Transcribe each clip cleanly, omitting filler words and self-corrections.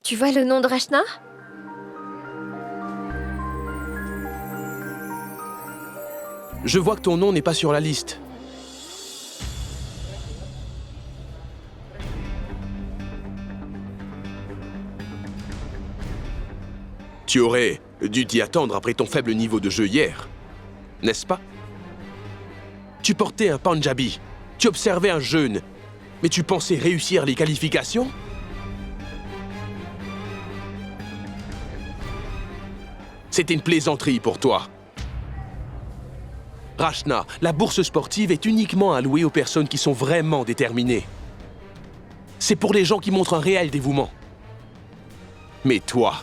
Tu vois le nom de Rachna? Je vois que ton nom n'est pas sur la liste. Tu aurais dû t'y attendre après ton faible niveau de jeu hier, n'est-ce pas? Tu portais un Punjabi, tu observais un jeûne, mais tu pensais réussir les qualifications? C'était une plaisanterie pour toi. Rachna, la bourse sportive est uniquement allouée aux personnes qui sont vraiment déterminées. C'est pour les gens qui montrent un réel dévouement. Mais toi...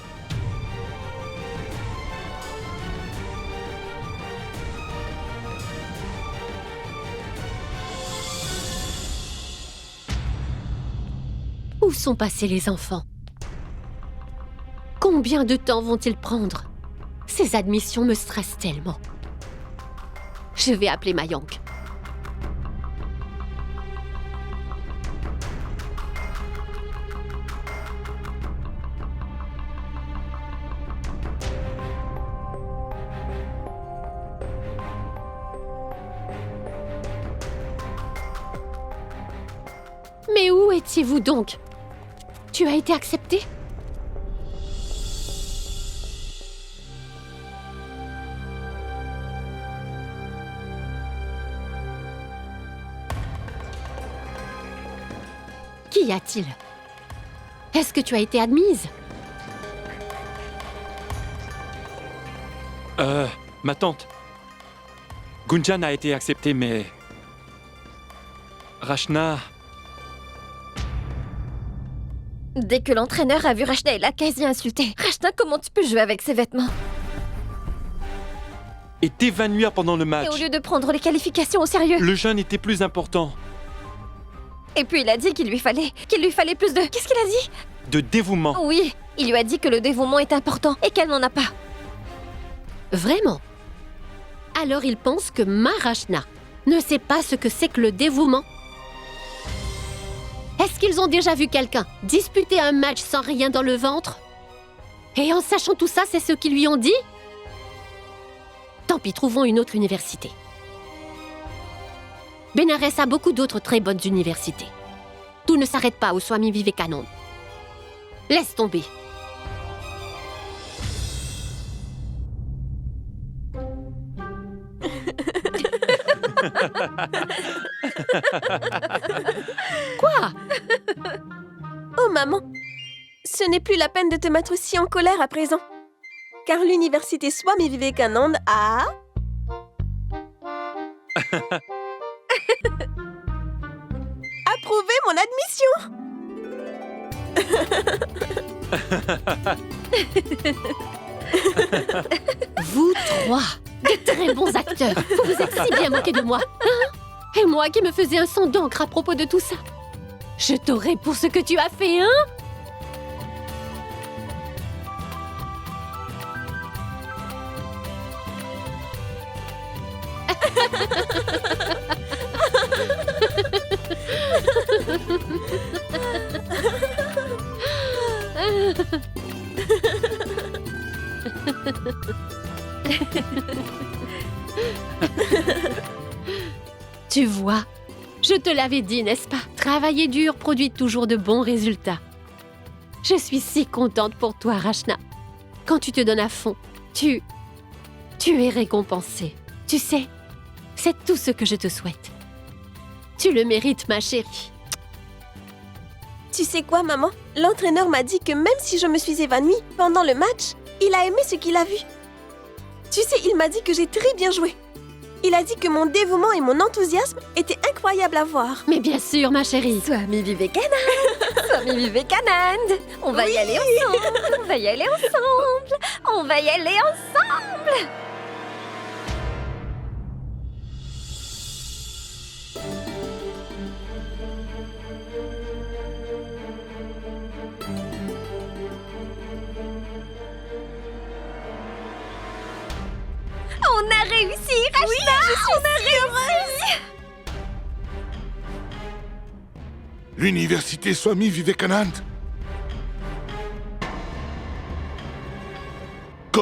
Où sont passés les enfants? Combien de temps vont-ils prendre? Ces admissions me stressent tellement. Je vais appeler Mayank. Mais où étiez-vous donc? Tu as été accepté? Qu'y a-t-il? Est-ce que tu as été admise? Ma tante. Gunjan a été acceptée, mais... Rachna... Dès que l'entraîneur a vu Rachna, il a quasi insulté. Rachna, comment tu peux jouer avec ces vêtements? est évanouie pendant le match. Et au lieu de prendre les qualifications au sérieux. Le jeûne était plus important. Et puis il a dit qu'il lui fallait plus de... Qu'est-ce qu'il a dit? De dévouement. Oui, il lui a dit que le dévouement est important et qu'elle n'en a pas. Vraiment? Alors il pense que Rachna ne sait pas ce que c'est que le dévouement? Est-ce qu'ils ont déjà vu quelqu'un disputer un match sans rien dans le ventre? Et en sachant tout ça, c'est ce qu'ils lui ont dit? Tant pis, trouvons une autre université. Bénarès a beaucoup d'autres très bonnes universités. Tout ne s'arrête pas au Swami Vivekananda. Laisse tomber. Quoi? Oh maman, ce n'est plus la peine de te mettre si en colère à présent. Car l'université Swami Vivekananda a... approuvé mon admission. Vous trois, des très bons acteurs. Vous vous êtes si bien moqués de moi. Hein? Et moi qui me faisais un sang d'encre à propos de tout ça. Je t'aurai pour ce que tu as fait, hein? Tu vois, je te l'avais dit, n'est-ce pas? Travailler dur produit toujours de bons résultats. Je suis si contente pour toi, Rachna. Quand tu te donnes à fond, tu es récompensée. Tu sais, c'est tout ce que je te souhaite. Tu le mérites, ma chérie. Tu sais quoi, maman? L'entraîneur m'a dit que même si je me suis évanouie pendant le match, il a aimé ce qu'il a vu. Tu sais, il m'a dit que j'ai très bien joué. Il a dit que mon dévouement et mon enthousiasme étaient incroyables à voir. Mais bien sûr, ma chérie. Swami Vivekananda. Swami Vivekananda. On va y aller ensemble. On va y aller ensemble. On va y aller ensemble. On a réussi, Rachna! Oui, on a réussi! L'université Swami Vivekananda.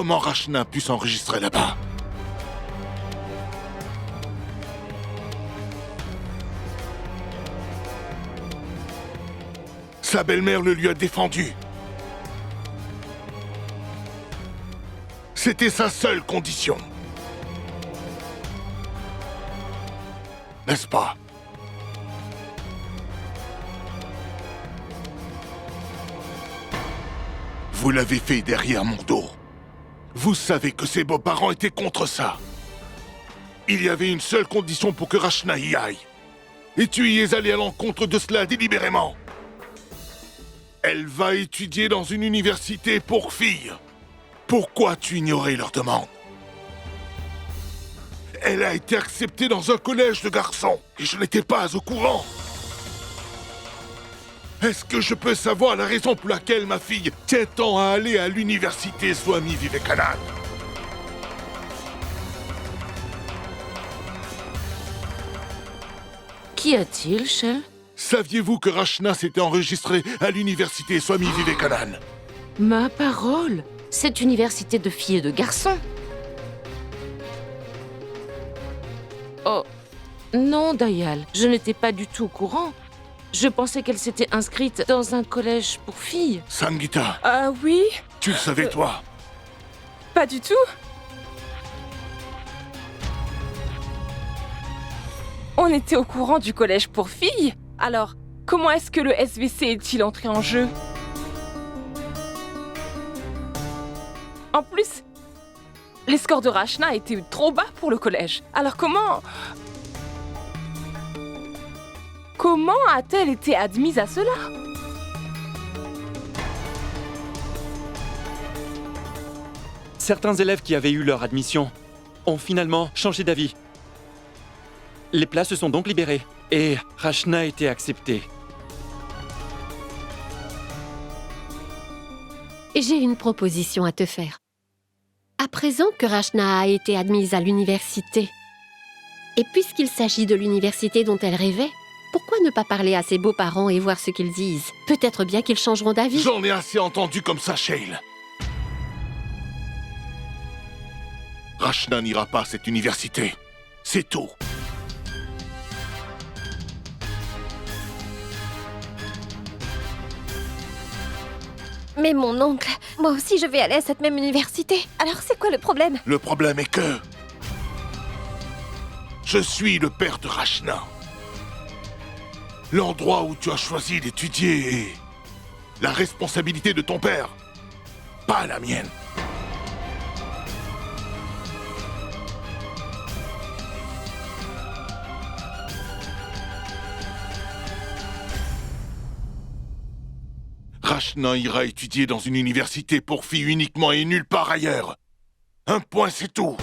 Comment Rachna a pu s'enregistrer là-bas? Sa belle-mère le lui a défendu. C'était sa seule condition. N'est-ce pas? Vous l'avez fait derrière mon dos. Vous savez que ses beaux-parents étaient contre ça. Il y avait une seule condition pour que Rachna y aille. Et tu y es allé à l'encontre de cela délibérément. Elle va étudier dans une université pour filles. Pourquoi tu ignorais leur demande? Elle a été acceptée dans un collège de garçons et je n'étais pas au courant. Est-ce que je peux savoir la raison pour laquelle ma fille tient tant à aller à l'université Swami Vivekananda? Qu'y a-t-il, Shell? Saviez-vous que Rachna s'était enregistrée à l'université Swami Vivekananda? Ma parole! Cette université de filles et de garçons? Oh, non, Dayal, je n'étais pas du tout au courant. Je pensais qu'elle s'était inscrite dans un collège pour filles. Sangita, Ah oui, tu le savais toi? pas du tout. On était au courant du collège pour filles. Alors, comment est-ce que le SVC est-il entré en jeu? En plus, les scores de Rachna étaient trop bas pour le collège. Alors comment a-t-elle été admise à cela? Certains élèves qui avaient eu leur admission ont finalement changé d'avis. Les places se sont donc libérées et Rachna a été acceptée. J'ai une proposition à te faire. À présent que Rachna a été admise à l'université, et puisqu'il s'agit de l'université dont elle rêvait, pourquoi ne pas parler à ses beaux-parents et voir ce qu'ils disent? Peut-être bien qu'ils changeront d'avis. J'en ai assez entendu comme ça, Shale. Rachna n'ira pas à cette université. C'est tout. Mais mon oncle, moi aussi je vais aller à cette même université. Alors c'est quoi le problème? Le problème est que... je suis le père de Rachna. L'endroit où tu as choisi d'étudier est... la responsabilité de ton père, pas la mienne. Rachna ira étudier dans une université pour filles uniquement et nulle part ailleurs. Un point, c'est tout.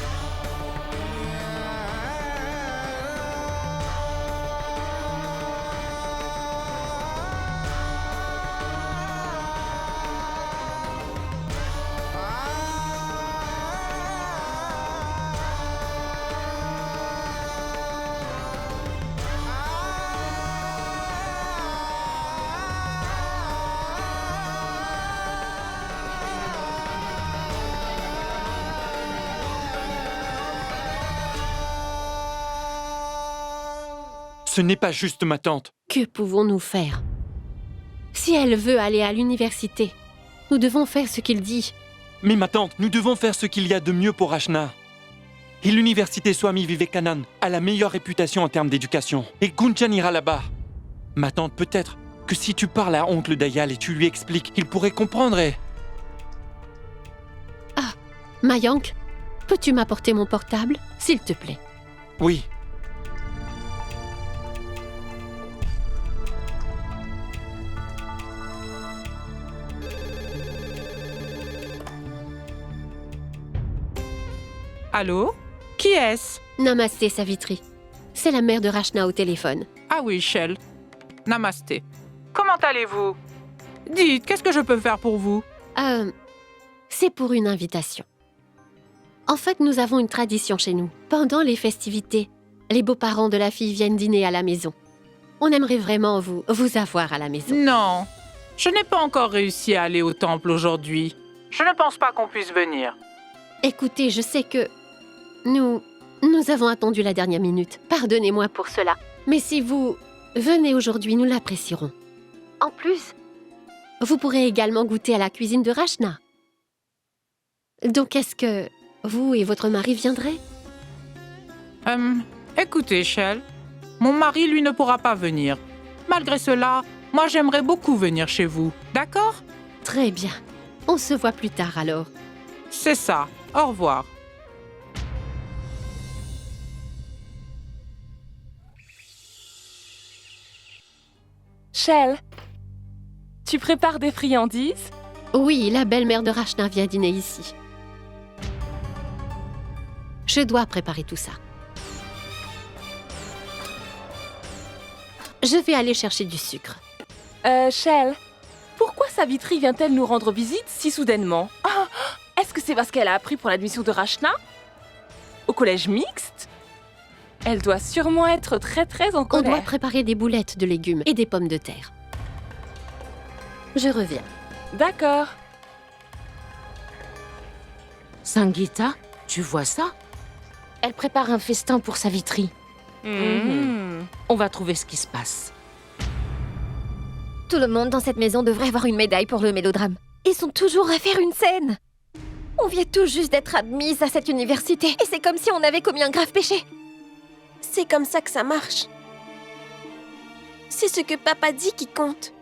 Ce n'est pas juste, ma tante. Que pouvons-nous faire? Si elle veut aller à l'université, nous devons faire ce qu'il dit. Mais ma tante, nous devons faire ce qu'il y a de mieux pour Rachna. Et l'université Swami Vivekananda a la meilleure réputation en termes d'éducation. Et Gunjan ira là-bas. Ma tante, peut-être que si tu parles à oncle Dayal et tu lui expliques, il pourrait comprendre et... Ah, Mayank, peux-tu m'apporter mon portable, s'il te plaît? Oui. Allô? Qui est-ce? Namasté, Savitri. C'est la mère de Rachna au téléphone. Ah oui, Shell. Namasté. Comment allez-vous? Dites, qu'est-ce que je peux faire pour vous? C'est pour une invitation. En fait, nous avons une tradition chez nous. Pendant les festivités, les beaux-parents de la fille viennent dîner à la maison. On aimerait vraiment vous avoir à la maison. Non, je n'ai pas encore réussi à aller au temple aujourd'hui. Je ne pense pas qu'on puisse venir. Écoutez, je sais que nous avons attendu la dernière minute. Pardonnez-moi pour cela. Mais si vous venez aujourd'hui, nous l'apprécierons. En plus, vous pourrez également goûter à la cuisine de Rachna. Donc, est-ce que vous et votre mari viendraient? Écoutez, Shell, mon mari, lui, ne pourra pas venir. Malgré cela, moi, j'aimerais beaucoup venir chez vous. D'accord? Très bien. On se voit plus tard alors. C'est ça. Au revoir. Shell, tu prépares des friandises? Oui, la belle-mère de Rachna vient dîner ici. Je dois préparer tout ça. Je vais aller chercher du sucre. Shell, pourquoi Savitri vient-elle nous rendre visite si soudainement? Ah, est-ce que c'est parce qu'elle a appris pour l'admission de Rachna? Au collège mixte? Elle doit sûrement être très en On colère. doit préparer des boulettes de légumes et des pommes de terre. Je reviens. D'accord. Sangeeta, tu vois ça? Elle prépare un festin pour Savitri. On va trouver ce qui se passe. Tout le monde dans cette maison devrait avoir une médaille pour le mélodrame. Ils sont toujours à faire une scène. On vient tout juste d'être admise à cette université et c'est comme si on avait commis un grave péché. C'est comme ça que ça marche. C'est ce que papa dit qui compte.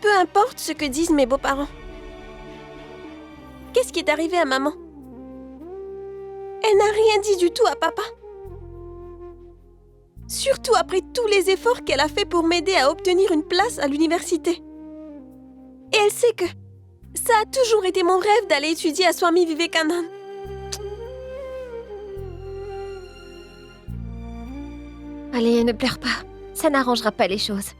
Peu importe ce que disent mes beaux-parents. Qu'est-ce qui est arrivé à maman? Elle n'a rien dit du tout à papa. Surtout après tous les efforts qu'elle a fait pour m'aider à obtenir une place à l'université. Et elle sait que ça a toujours été mon rêve d'aller étudier à Swami Vivekananda. Allez, ne pleure pas. Ça n'arrangera pas les choses.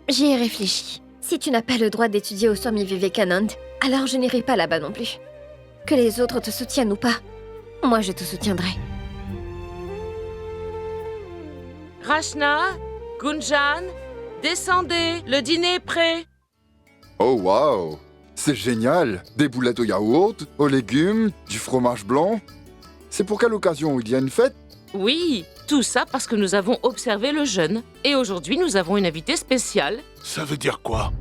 J'y ai réfléchi. Si tu n'as pas le droit d'étudier au Swami Vivekananda, alors je n'irai pas là-bas non plus. Que les autres te soutiennent ou pas, moi je te soutiendrai. Rachna, Gunjan, descendez, le dîner est prêt. Oh waouh! C'est génial! Des boulettes au yaourt, aux légumes, du fromage blanc. C'est pour quelle occasion? Il y a une fête? Oui, tout ça parce que nous avons observé le jeûne. Et aujourd'hui, nous avons une invitée spéciale. Ça veut dire quoi?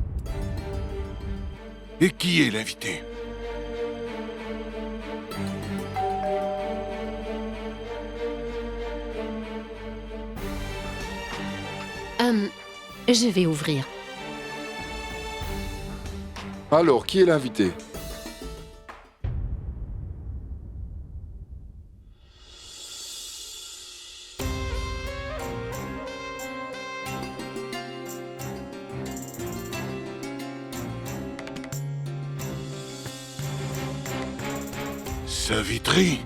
Et qui est l'invité? Je vais ouvrir. Alors, qui est l'invité? Savitri?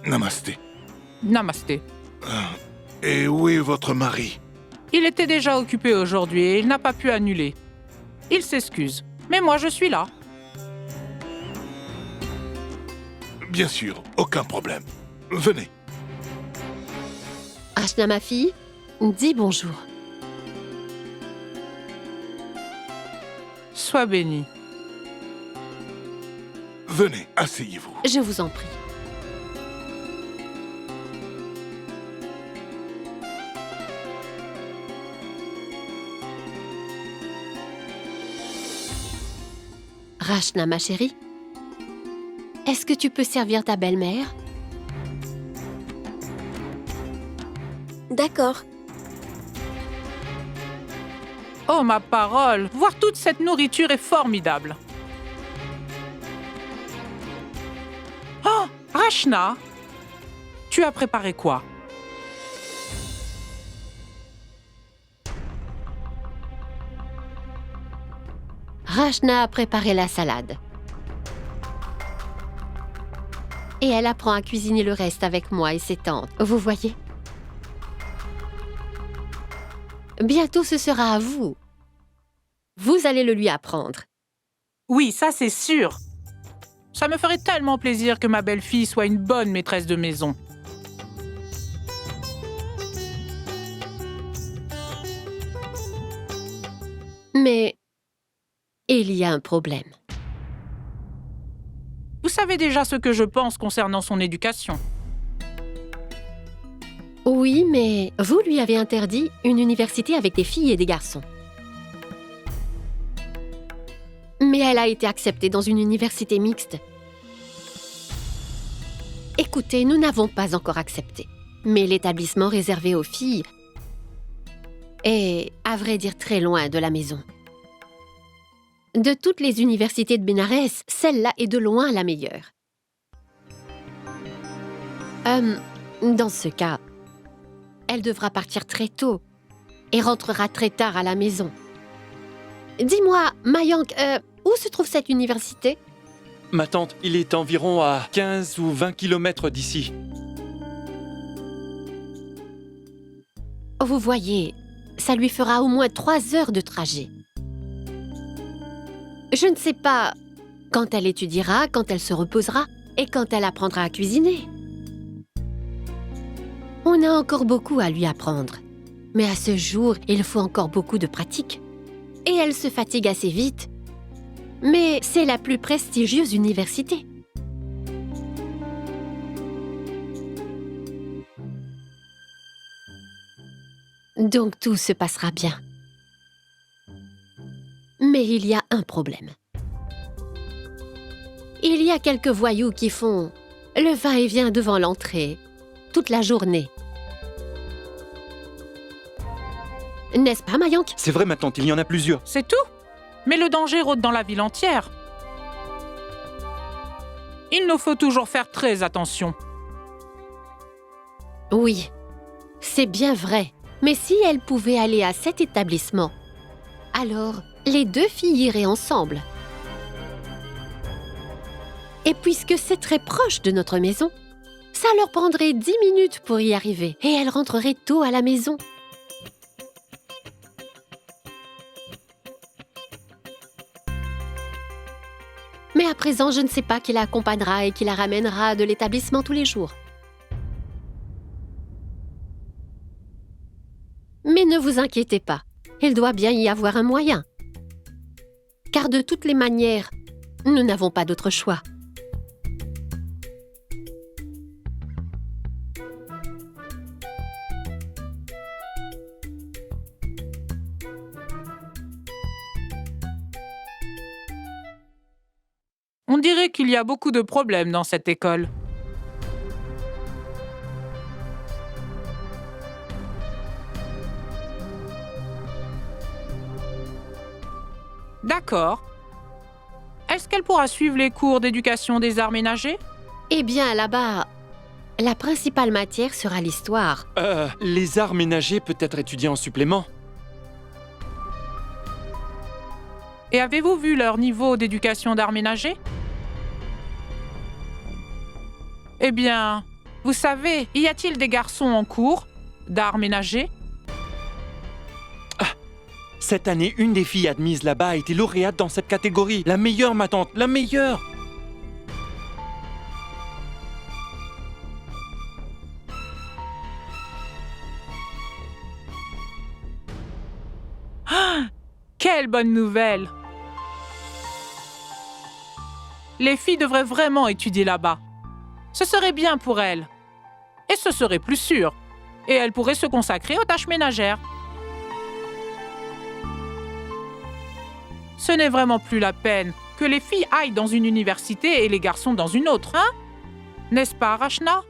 Namasté. Namasté. Et où est votre mari? Il était déjà occupé aujourd'hui et il n'a pas pu annuler. Il s'excuse. Mais moi, je suis là. Bien sûr, aucun problème. Venez. Rachna, ma fille, dis bonjour. Sois béni. Venez, asseyez-vous. Je vous en prie. Rachna, ma chérie, est-ce que tu peux servir ta belle-mère? D'accord. Oh, ma parole! Voir toute cette nourriture est formidable. Oh, Rachna! Tu as préparé quoi? Rachna a préparé la salade. Et elle apprend à cuisiner le reste avec moi et ses tantes. Vous voyez? Bientôt, ce sera à vous. Vous allez le lui apprendre. Oui, ça c'est sûr. Ça me ferait tellement plaisir que ma belle-fille soit une bonne maîtresse de maison. Mais il y a un problème. Vous savez déjà ce que je pense concernant son éducation. Oui, mais vous lui avez interdit une université avec des filles et des garçons. Mais elle a été acceptée dans une université mixte. Écoutez, nous n'avons pas encore accepté. Mais l'établissement réservé aux filles est, à vrai dire, très loin de la maison. De toutes les universités de Bénarès, celle-là est de loin la meilleure. Dans ce cas, elle devra partir très tôt et rentrera très tard à la maison. Dis-moi, Mayank, où se trouve cette université? Ma tante, il est environ à 15 ou 20 kilomètres d'ici. Vous voyez, ça lui fera au moins 3 heures de trajet. Je ne sais pas quand elle étudiera, quand elle se reposera et quand elle apprendra à cuisiner. On a encore beaucoup à lui apprendre. Mais à ce jour, il faut encore beaucoup de pratique. Et elle se fatigue assez vite. Mais c'est la plus prestigieuse université. Donc tout se passera bien. Mais il y a un problème. Il y a quelques voyous qui font le va-et-vient devant l'entrée, toute la journée. N'est-ce pas, Mayank? C'est vrai, ma tante, il y en a plusieurs. C'est tout. Mais le danger rôde dans la ville entière. Il nous faut toujours faire très attention. Oui, c'est bien vrai. Mais si elle pouvait aller à cet établissement, alors les 2 filles iraient ensemble. Et puisque c'est très proche de notre maison, ça leur prendrait 10 minutes pour y arriver et elles rentreraient tôt à la maison. Mais à présent, je ne sais pas qui la accompagnera et qui la ramènera de l'établissement tous les jours. Mais ne vous inquiétez pas, il doit bien y avoir un moyen. Car de toutes les manières, nous n'avons pas d'autre choix. On dirait qu'il y a beaucoup de problèmes dans cette école. D'accord. Est-ce qu'elle pourra suivre les cours d'éducation des arts ménagers? Eh bien, là-bas, la principale matière sera l'histoire. Les arts ménagers peut être étudiés en supplément. Et avez-vous vu leur niveau d'éducation d'arts ménagers? Eh bien, vous savez, y a-t-il des garçons en cours d'arts ménagers? Cette année, une des filles admises là-bas a été lauréate dans cette catégorie. La meilleure, ma tante, la meilleure! Ah, quelle bonne nouvelle! Les filles devraient vraiment étudier là-bas. Ce serait bien pour elles. Et ce serait plus sûr. Et elles pourraient se consacrer aux tâches ménagères. Ce n'est vraiment plus la peine que les filles aillent dans une université et les garçons dans une autre, hein? N'est-ce pas, Rachna?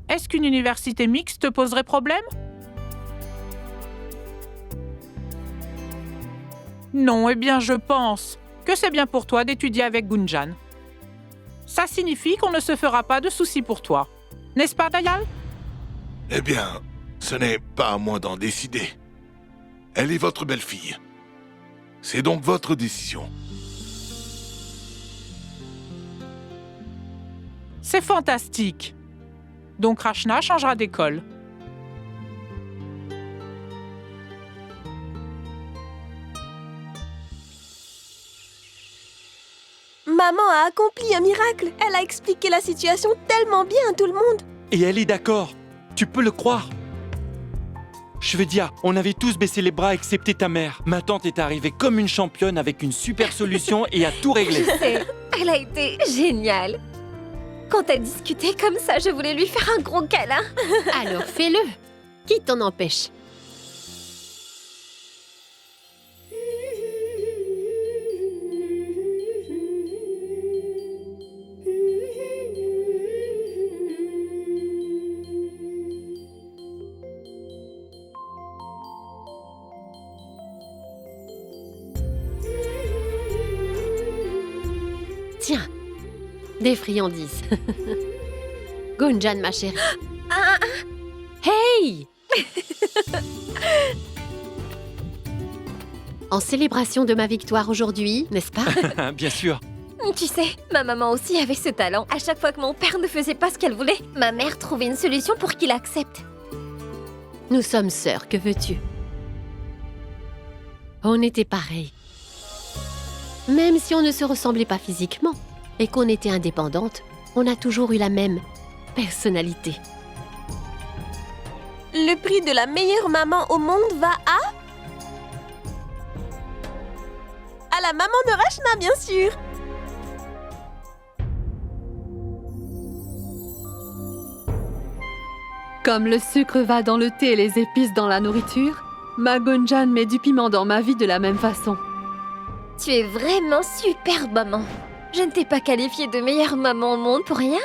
Est-ce qu'une université mixte poserait problème? Non, eh bien, je pense que c'est bien pour toi d'étudier avec Gunjan. Ça signifie qu'on ne se fera pas de soucis pour toi. N'est-ce pas, Dayal? Eh bien, ce n'est pas à moi d'en décider. Elle est votre belle-fille. C'est donc votre décision. C'est fantastique. Donc Rachna changera d'école. Maman a accompli un miracle. Elle a expliqué la situation tellement bien à tout le monde. Et elle est d'accord. Tu peux le croire. Je veux dire, on avait tous baissé les bras excepté ta mère. Ma tante est arrivée comme une championne avec une super solution et a tout réglé. Je sais, elle a été géniale. Quand elle discutait comme ça, je voulais lui faire un gros câlin. Alors fais-le. Qui t'en empêche? Tiens, des friandises. Gunjan, ma chérie. Hey! En célébration de ma victoire aujourd'hui, n'est-ce pas? Bien sûr. Tu sais, ma maman aussi avait ce talent. À chaque fois que mon père ne faisait pas ce qu'elle voulait, ma mère trouvait une solution pour qu'il accepte. Nous sommes sœurs, que veux-tu? On était pareils. Même si on ne se ressemblait pas physiquement et qu'on était indépendantes, on a toujours eu la même personnalité. Le prix de la meilleure maman au monde va à la maman de Rachna, bien sûr. Comme le sucre va dans le thé et les épices dans la nourriture, ma Gunjan met du piment dans ma vie de la même façon. Tu es vraiment super, maman. Je ne t'ai pas qualifiée de meilleure maman au monde pour rien.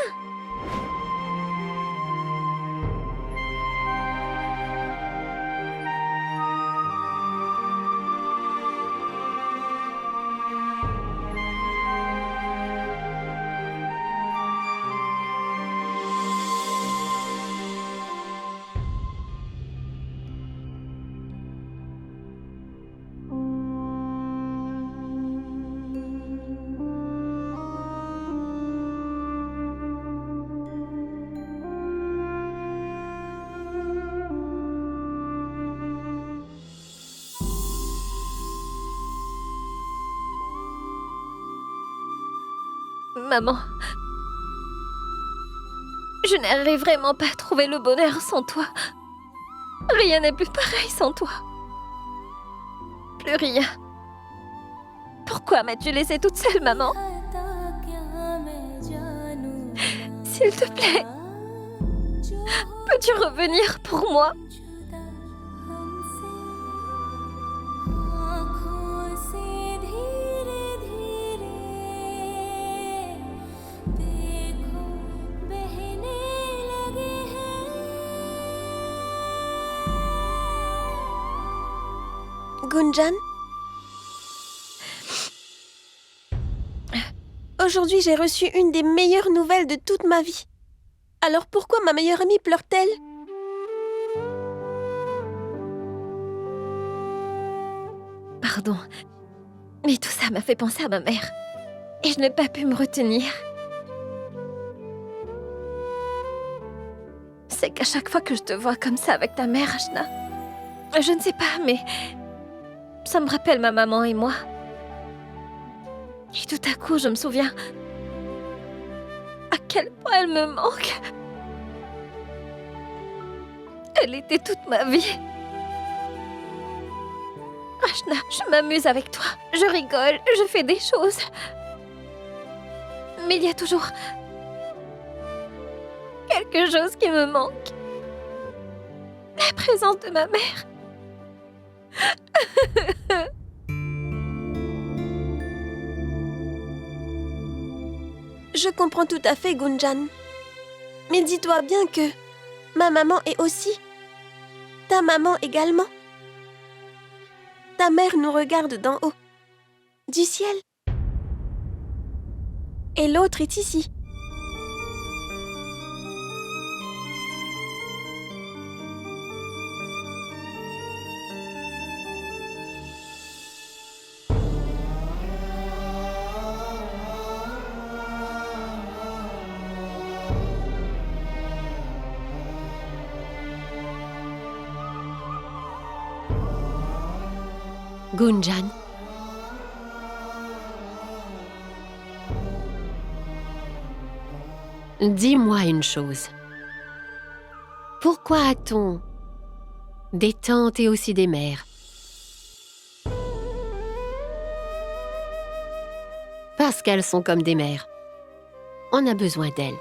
Maman, je n'arrive vraiment pas à trouver le bonheur sans toi. Rien n'est plus pareil sans toi. Plus rien. Pourquoi m'as-tu laissée toute seule, maman? S'il te plaît, peux-tu revenir pour moi? Gunjan? Aujourd'hui, j'ai reçu une des meilleures nouvelles de toute ma vie. Alors pourquoi ma meilleure amie pleure-t-elle? Pardon, mais tout ça m'a fait penser à ma mère. Et je n'ai pas pu me retenir. C'est qu'à chaque fois que je te vois comme ça avec ta mère, Rachna, je ne sais pas, mais ça me rappelle ma maman et moi. Et tout à coup, je me souviens à quel point elle me manque. Elle était toute ma vie. Rachna, je m'amuse avec toi. Je rigole, je fais des choses. Mais il y a toujours quelque chose qui me manque. La présence de ma mère. Je comprends tout à fait, Gunjan. Mais dis-toi bien que ma maman est aussi ta maman également. Ta mère nous regarde d'en haut, du ciel. Et l'autre est ici. Gunjan. Dis-moi une chose. Pourquoi a-t-on des tantes et aussi des mères. Parce qu'elles sont comme des mères. On a besoin d'elles.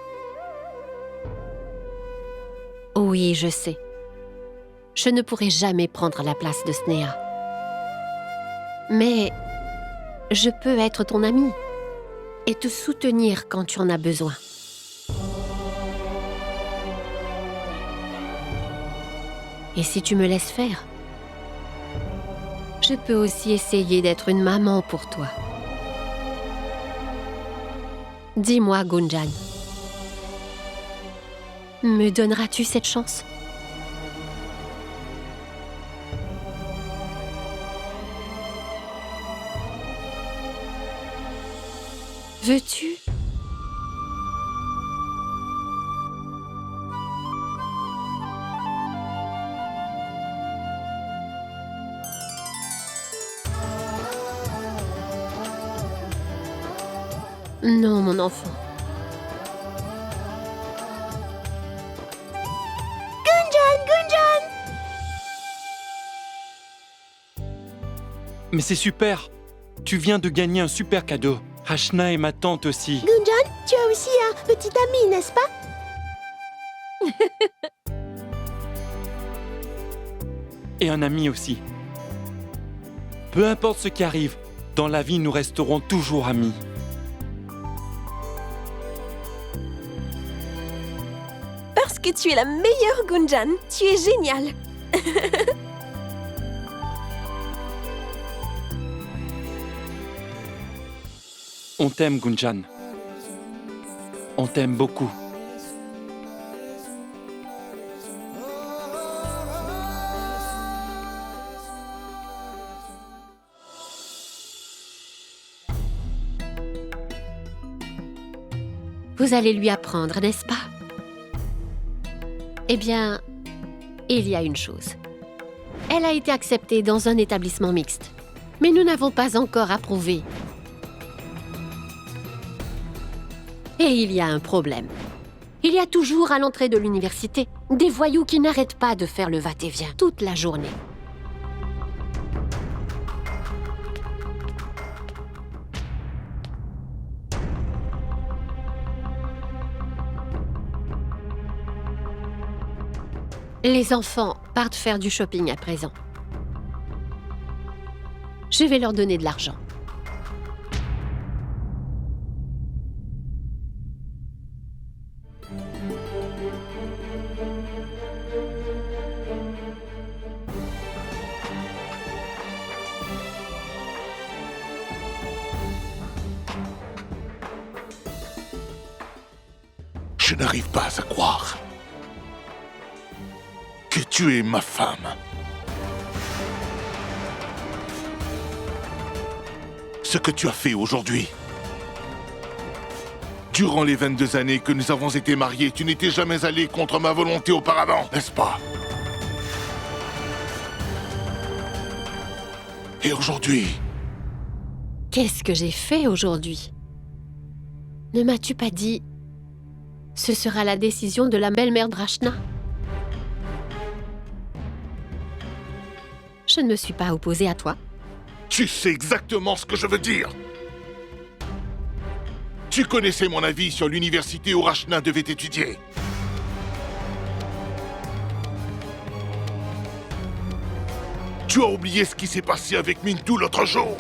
Oui, je sais. Je ne pourrai jamais prendre la place de Sneha. Mais je peux être ton amie et te soutenir quand tu en as besoin. Et si tu me laisses faire, je peux aussi essayer d'être une maman pour toi. Dis-moi, Gunjan, me donneras-tu cette chance? Veux-tu? Non, mon enfant. Mais c'est super! Tu viens de gagner un super cadeau. Rachna et ma tante aussi. Gunjan, tu as aussi un petit ami, n'est-ce pas? Et un ami aussi. Peu importe ce qui arrive, dans la vie, nous resterons toujours amis. Parce que tu es la meilleure, Gunjan. Tu es géniale. On t'aime, Gunjan. On t'aime beaucoup. Vous allez lui apprendre, n'est-ce pas? Eh bien, il y a une chose. Elle a été acceptée dans un établissement mixte, mais nous n'avons pas encore approuvé. Et il y a un problème. Il y a toujours à l'entrée de l'université des voyous qui n'arrêtent pas de faire le va-et-vient toute la journée. Les enfants partent faire du shopping à présent. Je vais leur donner de l'argent. Je n'arrive pas à croire que tu es ma femme. Ce que tu as fait aujourd'hui. Durant les 22 années que nous avons été mariés, tu n'étais jamais allé contre ma volonté auparavant, n'est-ce pas? Et aujourd'hui... Qu'est-ce que j'ai fait aujourd'hui? Ne m'as-tu pas dit... Ce sera la décision de la belle-mère de Rachna? Je ne me suis pas opposée à toi. Tu sais exactement ce que je veux dire. Tu connaissais mon avis sur l'université où Rachna devait étudier. Tu as oublié ce qui s'est passé avec Mintu l'autre jour.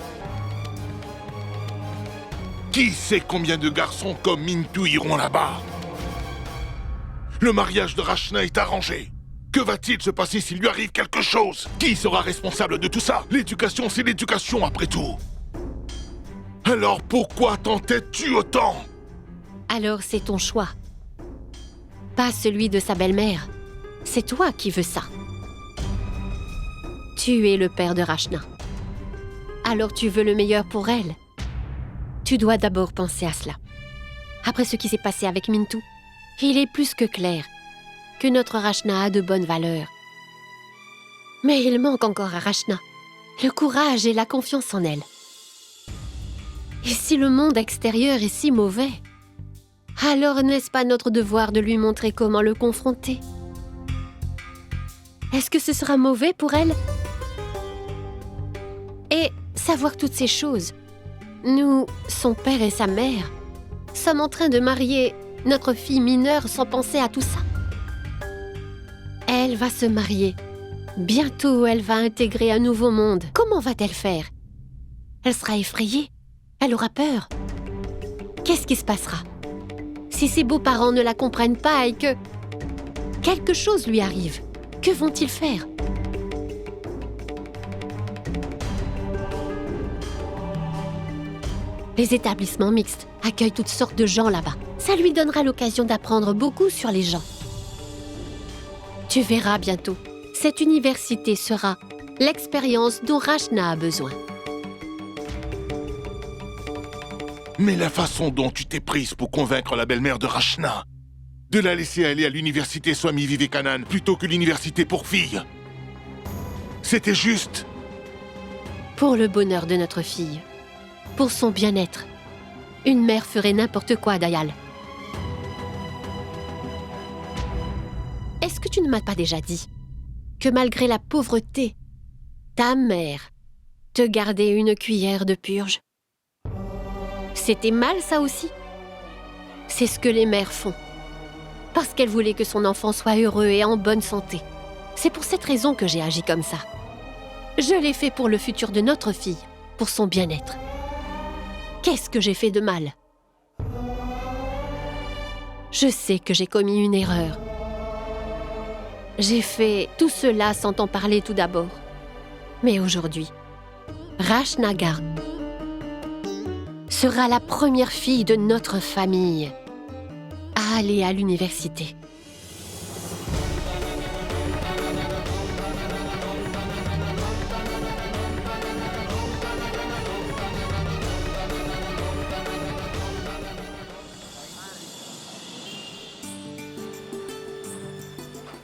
Qui sait combien de garçons comme Mintu iront là-bas? Le mariage de Rachna est arrangé. Que va-t-il se passer s'il lui arrive quelque chose? Qui sera responsable de tout ça? L'éducation, c'est l'éducation après tout. Alors pourquoi t'entêtes-tu autant? Alors c'est ton choix. Pas celui de sa belle-mère. C'est toi qui veux ça. Tu es le père de Rachna. Alors tu veux le meilleur pour elle. Tu dois d'abord penser à cela. Après ce qui s'est passé avec Mintu, il est plus que clair que notre Rachna a de bonnes valeurs. Mais il manque encore à Rachna le courage et la confiance en elle. Et si le monde extérieur est si mauvais, alors n'est-ce pas notre devoir de lui montrer comment le confronter? Est-ce que ce sera mauvais pour elle? Et savoir toutes ces choses. Nous, son père et sa mère, sommes en train de marier notre fille mineure sans penser à tout ça. Elle va se marier. Bientôt, elle va intégrer un nouveau monde. Comment va-t-elle faire? Elle sera effrayée. Elle aura peur. Qu'est-ce qui se passera? Si ses beaux-parents ne la comprennent pas et que quelque chose lui arrive, que vont-ils faire? Les établissements mixtes accueillent toutes sortes de gens là-bas. Ça lui donnera l'occasion d'apprendre beaucoup sur les gens. Tu verras bientôt. Cette université sera l'expérience dont Rachna a besoin. Mais la façon dont tu t'es prise pour convaincre la belle-mère de Rachna de la laisser aller à l'université Swami Vivekanand plutôt que l'université pour filles, c'était juste. Pour le bonheur de notre fille, pour son bien-être, une mère ferait n'importe quoi, Dayal. Est-ce que tu ne m'as pas déjà dit que malgré la pauvreté, ta mère te gardait une cuillère de purge? C'était mal, ça aussi? C'est ce que les mères font, parce qu'elles voulaient que son enfant soit heureux et en bonne santé. C'est pour cette raison que j'ai agi comme ça. Je l'ai fait pour le futur de notre fille, pour son bien-être. Qu'est-ce que j'ai fait de mal? Je sais que j'ai commis une erreur. J'ai fait tout cela sans t'en parler tout d'abord. Mais aujourd'hui, Rachna Garg sera la première fille de notre famille à aller à l'université.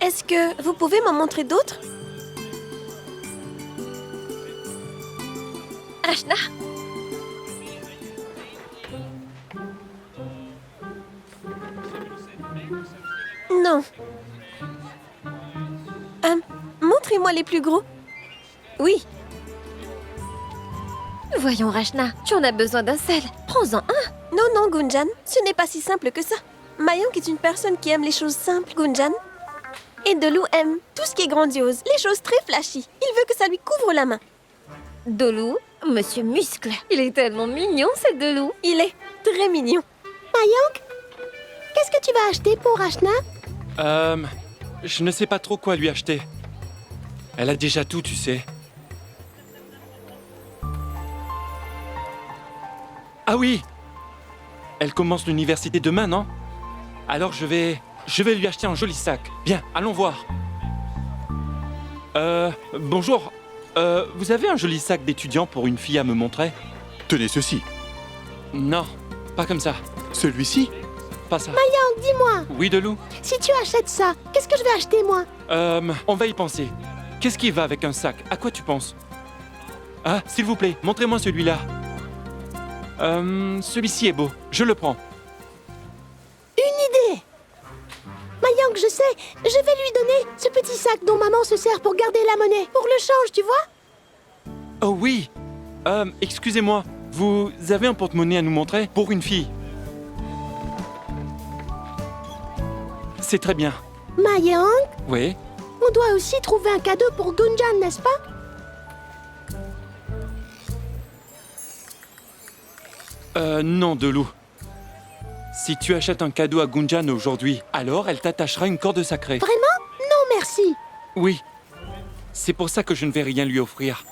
Est-ce que vous pouvez m'en montrer d'autres? Rachna, Non. Montrez-moi les plus gros. Oui. voyons Rachna, tu en as besoin d'un seul. Prends-en un. Non, non, Gunjan, ce n'est pas si simple que ça. Mayank est une personne qui aime les choses simples, Gunjan. Et Dolu aime tout ce qui est grandiose, les choses très flashy. Il veut que ça lui couvre la main. Dolu, Monsieur Muscle. Il est tellement mignon, ce Dolu. Il est très mignon. Mayank, qu'est-ce que tu vas acheter pour Rachna? Je ne sais pas trop quoi lui acheter. Elle a déjà tout, tu sais. Ah oui! Elle commence l'université demain, non? Alors je vais lui acheter un joli sac. Bien, allons voir. Bonjour. Vous avez un joli sac d'étudiant pour une fille à me montrer? Tenez ceci. Non, pas comme ça. Celui-ci? Pas ça. Mayank, dis-moi, Oui, Delou? si tu achètes ça, qu'est-ce que je vais acheter moi? On va y penser. Qu'est-ce qui va avec un sac? À quoi tu penses? Ah, s'il vous plaît, montrez-moi celui-là. Celui-ci est beau. Je le prends. Une idée! Mayank, je sais, je vais lui donner ce petit sac dont maman se sert pour garder la monnaie, pour le change, tu vois? Oh oui! Excusez-moi, vous avez un porte-monnaie à nous montrer pour une fille? C'est très bien. Mayank, Oui? on doit aussi trouver un cadeau pour Gunjan, n'est-ce pas? Non, Delou. Si tu achètes un cadeau à Gunjan aujourd'hui, alors elle t'attachera une corde sacrée. Vraiment? Non, merci. Oui. C'est pour ça que je ne vais rien lui offrir.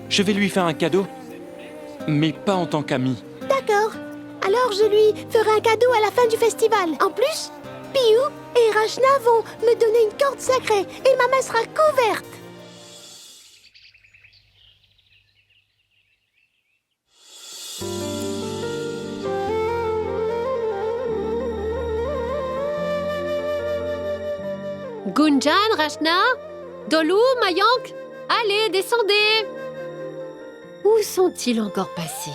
Je vais lui faire un cadeau, mais pas en tant qu'ami. D'accord. Alors je lui ferai un cadeau à la fin du festival. En plus, Piou et Rachna vont me donner une corde sacrée et ma main sera couverte. Gunjan, Rachna, Dolu, Mayank, allez, descendez! Où sont-ils encore passés?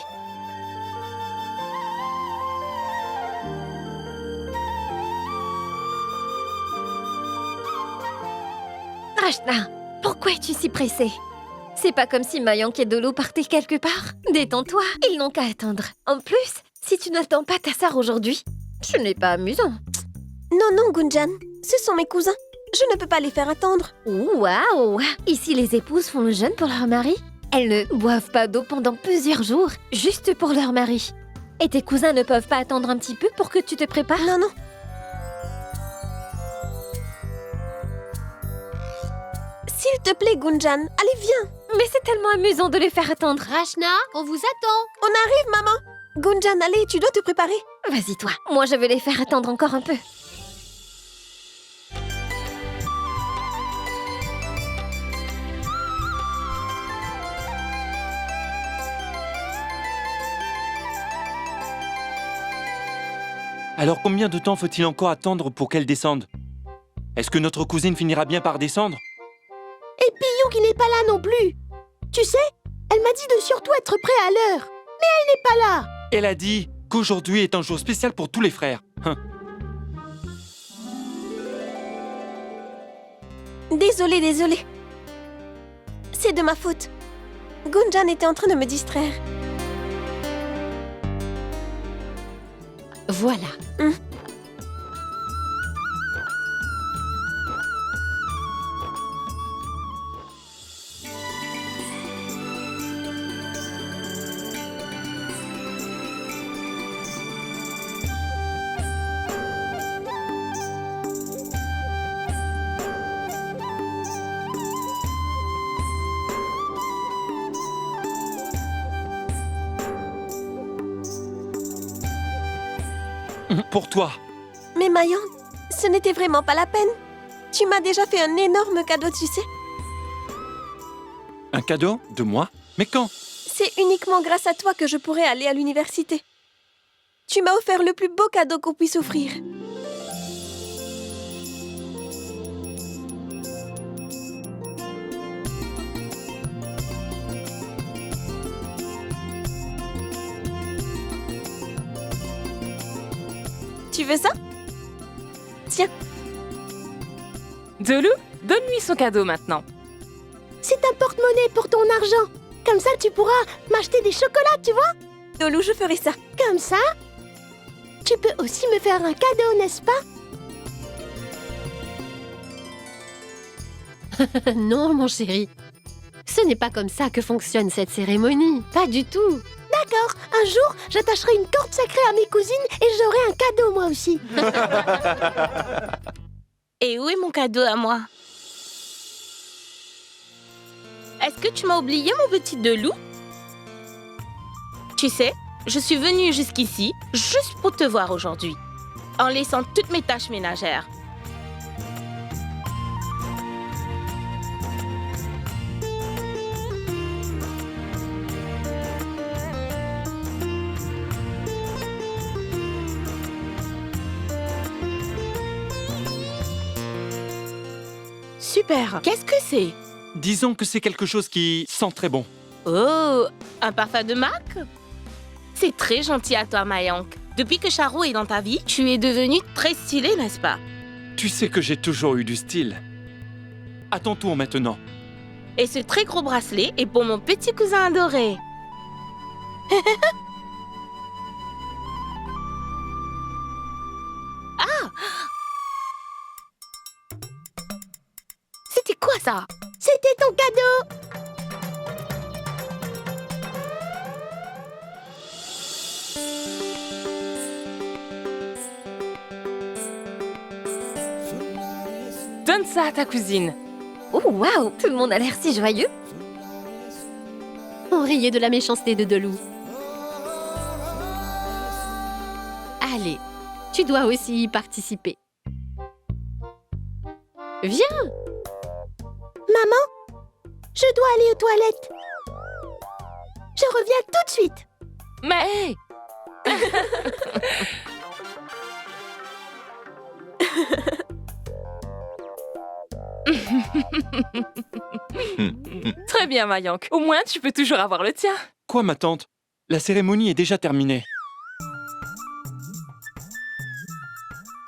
Rachna, pourquoi es-tu si pressée? C'est pas comme si Mayank et Dolo partaient quelque part. Détends-toi, ils n'ont qu'à attendre. En plus, si tu n'attends pas ta sœur aujourd'hui, ce n'est pas amusant. Non, non, Gunjan, ce sont mes cousins. Je ne peux pas les faire attendre. Waouh! Ici, les épouses font le jeûne pour leur mari. Elles ne boivent pas d'eau pendant plusieurs jours, juste pour leur mari. Et tes cousins ne peuvent pas attendre un petit peu pour que tu te prépares? Non, non. S'il te plaît, Gunjan, allez, viens. Mais c'est tellement amusant de les faire attendre. Rachna, on vous attend. On arrive, maman. Gunjan, allez, tu dois te préparer. Vas-y, toi. Moi, je vais les faire attendre encore un peu. Alors combien de temps faut-il encore attendre pour qu'elle descende? Est-ce que notre cousine finira bien par descendre? Et Piyou qui n'est pas là non plus. Tu sais, elle m'a dit de surtout être prêt à l'heure. Mais elle n'est pas là. Elle a dit qu'aujourd'hui est un jour spécial pour tous les frères. Désolée, désolée. C'est de ma faute. Gunjan était en train de me distraire. Voilà. Pour toi. Mais Mayank, ce n'était vraiment pas la peine. Tu m'as déjà fait un énorme cadeau, tu sais. Un cadeau? De moi? Mais quand? C'est uniquement grâce à toi que je pourrai aller à l'université. Tu m'as offert le plus beau cadeau qu'on puisse offrir. Tu veux ça? Tiens. Dolu, donne-lui son cadeau maintenant. C'est un porte-monnaie pour ton argent. Comme ça, tu pourras m'acheter des chocolats, tu vois? Dolu, je ferai ça. Comme ça, tu peux aussi me faire un cadeau, n'est-ce pas? Non, mon chéri. Ce n'est pas comme ça que fonctionne cette cérémonie. Pas du tout. D'accord, un jour, j'attacherai une corde sacrée à mes cousines et j'aurai un cadeau moi aussi. Et où est mon cadeau à moi? Est-ce que tu m'as oublié, mon petit Delou? Tu sais, je suis venue jusqu'ici juste pour te voir aujourd'hui, en laissant toutes mes tâches ménagères. Super. Qu'est-ce que c'est? Disons que c'est quelque chose qui sent très bon. Oh, un parfum de marque? C'est très gentil à toi, Mayank. Depuis que Charo est dans ta vie, tu es devenue très stylée, n'est-ce pas? Tu sais que j'ai toujours eu du style. À ton tour maintenant. Et ce très gros bracelet est pour mon petit cousin adoré. Ah! C'était quoi ça? C'était ton cadeau. Donne ça à ta cousine. Oh, waouh! Tout le monde a l'air si joyeux. On riait de la méchanceté de Delou. Allez, tu dois aussi y participer. Viens! Maman, je dois aller aux toilettes. Je reviens tout de suite. Mais très bien, Mayank. Au moins, tu peux toujours avoir le tien. Quoi, ma tante? La cérémonie est déjà terminée.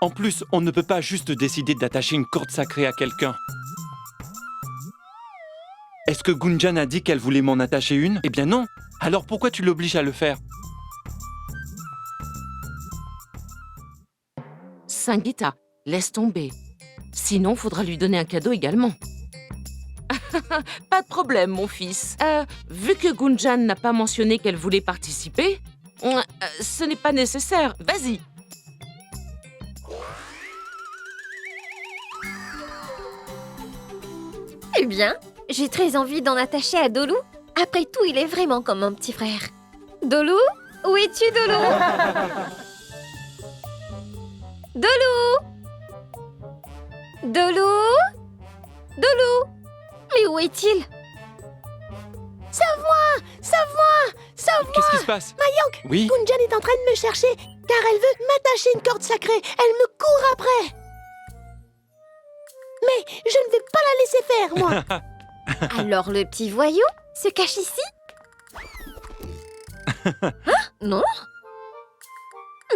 En plus, on ne peut pas juste décider d'attacher une corde sacrée à quelqu'un. Parce que Gunjan a dit qu'elle voulait m'en attacher une? Eh bien non. Alors pourquoi tu l'obliges à le faire? Sangeeta, laisse tomber. Sinon, faudra lui donner un cadeau également. Pas de problème, mon fils. Vu que Gunjan n'a pas mentionné qu'elle voulait participer, ce n'est pas nécessaire. Vas-y. Eh bien, j'ai très envie d'en attacher à Dolou. Après tout, il est vraiment comme mon petit frère. Dolou? Où es-tu, Dolou? Dolou? Dolou? Dolou? Mais où est-il? Sauve-moi! Sauve-moi! Sauve-moi! Qu'est-ce qui se passe? Mayonk! Oui? Gunjan est en train de me chercher car elle veut m'attacher une corde sacrée. Elle me court après. Mais je ne vais pas la laisser faire, moi. Alors le petit voyou se cache ici? Hein? Non?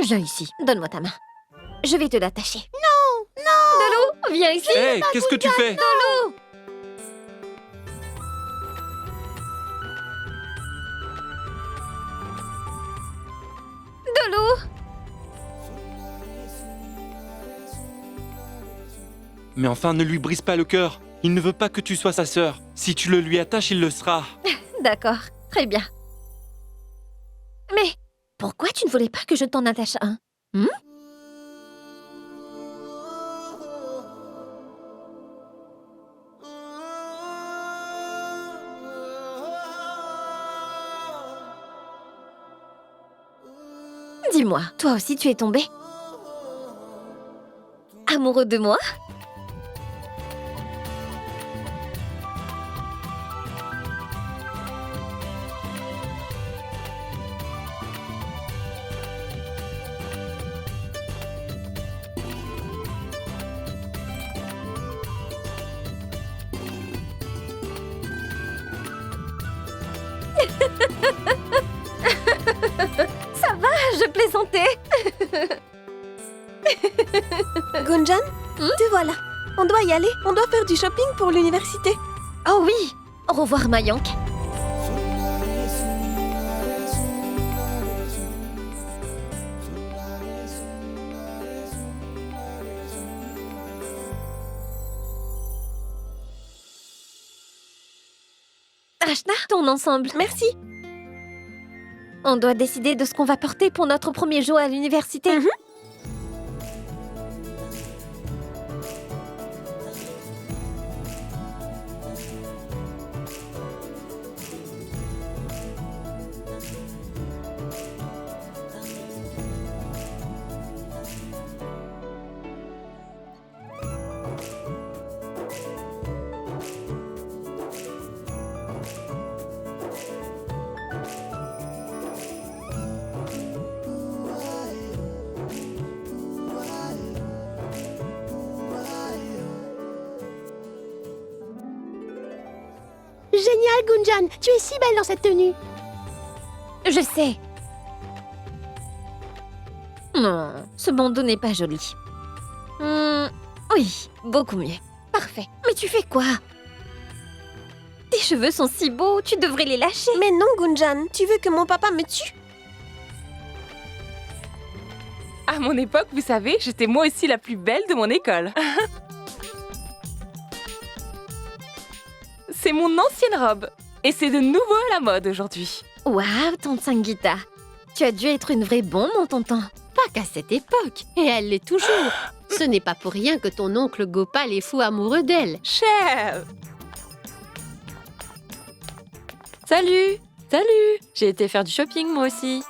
Viens ici, donne-moi ta main. Je vais te l'attacher. Non! Non! Dolou, viens ici. Hé, qu'est-ce que tu fais? Dolou! Dolou! Mais enfin, ne lui brise pas le cœur. Il ne veut pas que tu sois sa sœur. Si tu le lui attaches, il le sera. D'accord, très bien. Mais pourquoi tu ne voulais pas que je t'en attache un? Dis-moi, toi aussi tu es tombé? Amoureux de moi? Ça va, je plaisantais. Gunjan, te voilà. On doit y aller. On doit faire du shopping pour l'université. Oh oui, au revoir Mayank. Rachna, ton ensemble. Merci. On doit décider de ce qu'on va porter pour notre premier jour à l'université. Génial, Gunjan. Tu es si belle dans cette tenue. Je sais. Non, ce bandeau n'est pas joli. Oui, beaucoup mieux. Parfait. Mais tu fais quoi? Tes cheveux sont si beaux, tu devrais les lâcher. Mais non, Gunjan. Tu veux que mon papa me tue? À mon époque, vous savez, j'étais moi aussi la plus belle de mon école. C'est mon ancienne robe. Et c'est de nouveau à la mode aujourd'hui. Waouh, tante Sangeeta. Tu as dû être une vraie bombe en ton temps. Pas qu'à cette époque. Et elle l'est toujours. Ce n'est pas pour rien que ton oncle Gopal est fou amoureux d'elle. Chef! Salut! Salut! J'ai été faire du shopping moi aussi.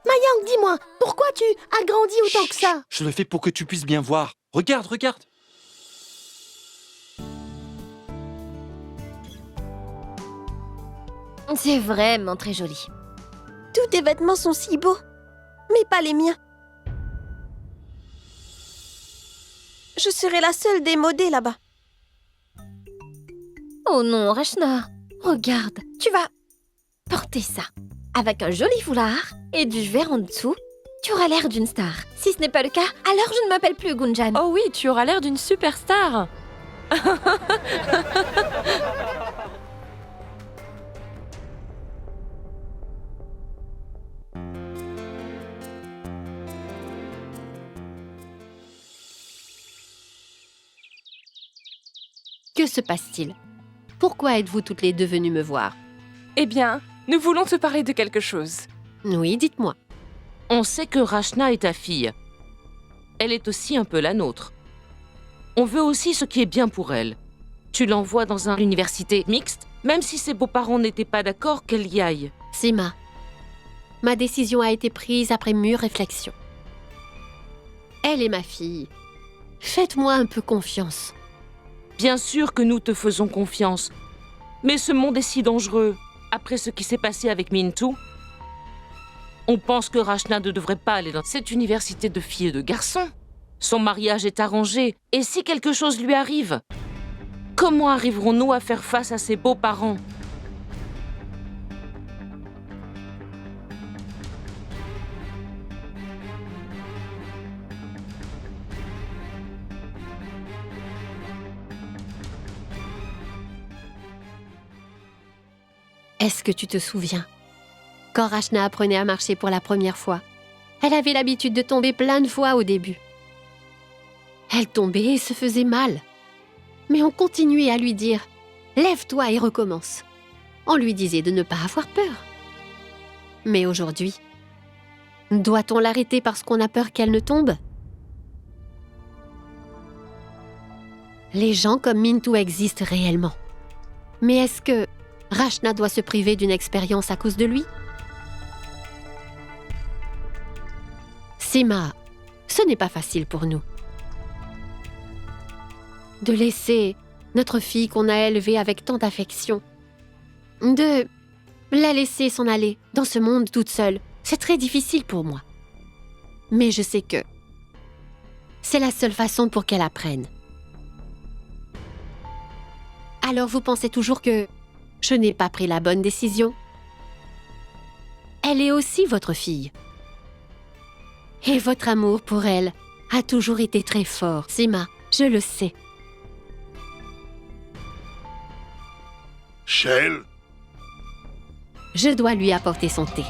Mayang, dis-moi, pourquoi tu as grandi autant que ça? Je le fais pour que tu puisses bien voir. Regarde, regarde. C'est vraiment très joli. Tous tes vêtements sont si beaux. Mais pas les miens. Je serai la seule démodée là-bas. Oh non, Rachna. Regarde, tu vas porter ça. Avec un joli foulard et du verre en dessous, tu auras l'air d'une star. Si ce n'est pas le cas, alors je ne m'appelle plus Gunjan. Oh oui, tu auras l'air d'une superstar. Que se passe-t-il? Pourquoi êtes-vous toutes les deux venues me voir? Eh bien, nous voulons te parler de quelque chose. Oui, dites-moi. On sait que Rachna est ta fille. Elle est aussi un peu la nôtre. On veut aussi ce qui est bien pour elle. Tu l'envoies dans une université mixte, même si ses beaux-parents n'étaient pas d'accord qu'elle y aille. Sima, ma décision a été prise après mûre réflexion. Elle est ma fille. Faites-moi un peu confiance. Bien sûr que nous te faisons confiance. Mais ce monde est si dangereux. Après ce qui s'est passé avec Mintu, on pense que Rachna ne devrait pas aller dans cette université de filles et de garçons. Son mariage est arrangé. Et si quelque chose lui arrive, comment arriverons-nous à faire face à ses beaux-parents? Est-ce que tu te souviens? Quand Rachna apprenait à marcher pour la première fois, elle avait l'habitude de tomber plein de fois au début. Elle tombait et se faisait mal. Mais on continuait à lui dire « Lève-toi et recommence ». On lui disait de ne pas avoir peur. Mais aujourd'hui, doit-on l'arrêter parce qu'on a peur qu'elle ne tombe? Les gens comme Mintu existent réellement. Mais est-ce que Rachna doit se priver d'une expérience à cause de lui? Sima, ce n'est pas facile pour nous. De laisser notre fille qu'on a élevée avec tant d'affection, de la laisser s'en aller dans ce monde toute seule, c'est très difficile pour moi. Mais je sais que c'est la seule façon pour qu'elle apprenne. Alors vous pensez toujours que je n'ai pas pris la bonne décision? Elle est aussi votre fille. Et votre amour pour elle a toujours été très fort, Sima, je le sais. Shell? Je dois lui apporter son thé.